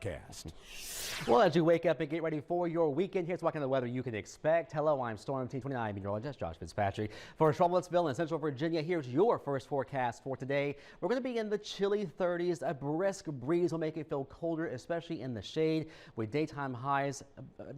Cast. Well, as you wake up and get ready for your weekend, here's what kind of weather you can expect. Hello, I'm Storm Team 29 meteorologist Josh Fitzpatrick. For Charlottesville and Central Virginia, here's your first forecast for today. We're going to be in the chilly 30s. A brisk breeze will make it feel colder, especially in the shade, with daytime highs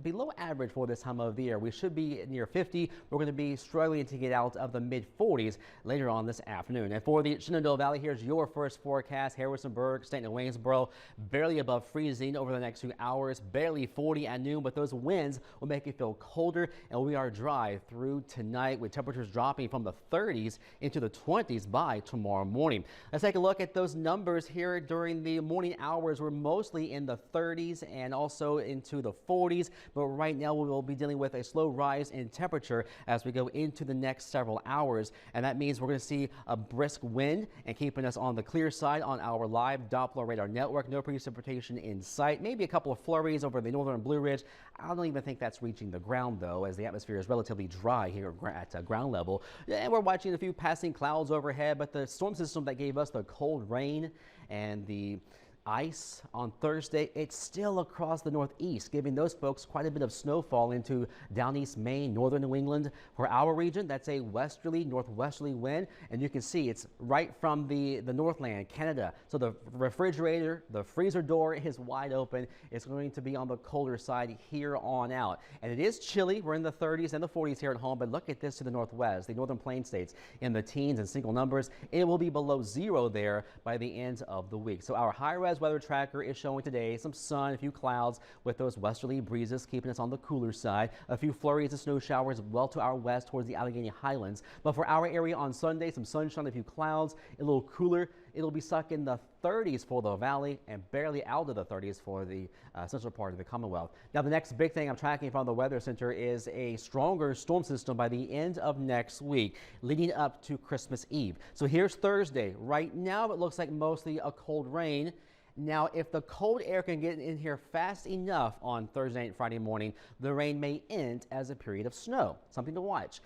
below average for this time of the year. We should be near 50. We're going to be struggling to get out of the mid 40s later on this afternoon. And for the Shenandoah Valley, here's your first forecast. Harrisonburg, Stanton, and Waynesboro, barely above freezing over the next few hours, barely 40 at noon, but those winds will make it feel colder, and we are dry through tonight with temperatures dropping from the 30s into the 20s by tomorrow morning. Let's take a look at those numbers here during the morning hours. We're mostly in the 30s and also into the 40s, but right now we will be dealing with a slow rise in temperature as we go into the next several hours, and that means we're going to see a brisk wind and keeping us on the clear side on our live Doppler radar network. No precipitation in sight, maybe a couple of flurries over the northern Blue Ridge. I don't even think that's reaching the ground though, as the atmosphere is relatively dry here at ground level. And we're watching a few passing clouds overhead, but the storm system that gave us the cold rain and the ice on Thursday, it's still across the northeast, giving those folks quite a bit of snowfall into down east Maine, northern New England. For our region, that's a westerly, northwesterly wind, and you can see it's right from the Northland, Canada. So the refrigerator, the freezer door is wide open. It's going to be on the colder side here on out. And it is chilly. We're in the 30s and the 40s here at home, but look at this to the northwest, the northern plain states in the teens and single numbers. It will be below zero there by the end of the week. So our high-res weather tracker is showing today some sun, a few clouds with those westerly breezes keeping us on the cooler side. A few flurries of snow showers well to our west towards the Allegheny Highlands. But for our area on Sunday, some sunshine, a few clouds, a little cooler. It'll be stuck in the 30s for the valley and barely out of the 30s for the central part of the Commonwealth. Now, the next big thing I'm tracking from the Weather Center is a stronger storm system by the end of next week, leading up to Christmas Eve. So here's Thursday. Right now, it looks like mostly a cold rain. Now, if the cold air can get in here fast enough on Thursday and Friday morning, the rain may end as a period of snow. Something to watch.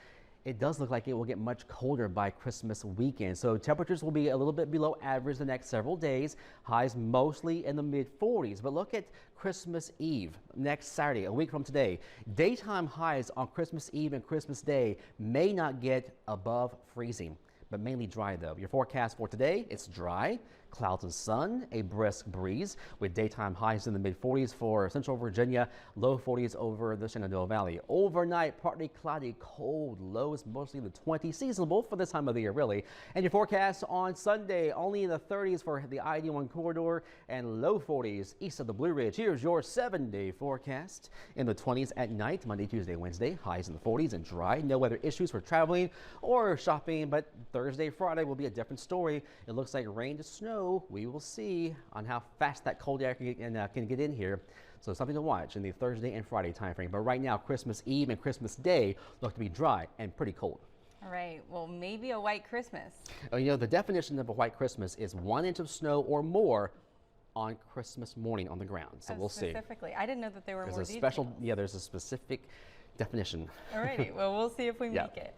It does look like it will get much colder by Christmas weekend. So temperatures will be a little bit below average the next several days. Highs mostly in the mid 40s. But look at Christmas Eve next Saturday, a week from today. Daytime highs on Christmas Eve and Christmas Day may not get above freezing, but mainly dry though. Your forecast for today, it's dry, clouds and sun, a brisk breeze with daytime highs in the mid 40s for Central Virginia, low 40s over the Shenandoah Valley. Overnight, partly cloudy, cold, lows mostly the 20s, seasonable for this time of the year really. And your forecast on Sunday, only in the 30s for the ID1 corridor and low 40s east of the Blue Ridge. Here's your 7-day forecast. In the 20s at night, Monday, Tuesday, Wednesday, highs in the 40s and dry. No weather issues for traveling or shopping, but Thursday, Friday will be a different story. It looks like rain to snow. We will see on how fast that cold air can get in here. So something to watch in the Thursday and Friday timeframe. But right now, Christmas Eve and Christmas Day look to be dry and pretty cold. All right, well, maybe a white Christmas. You know, the definition of a white Christmas is 1 inch of snow or more on Christmas morning on the ground. So we'll see. Specifically, I didn't know that there were There's more a details. special, yeah, there's a specific definition. All righty, well, we'll see if we make it.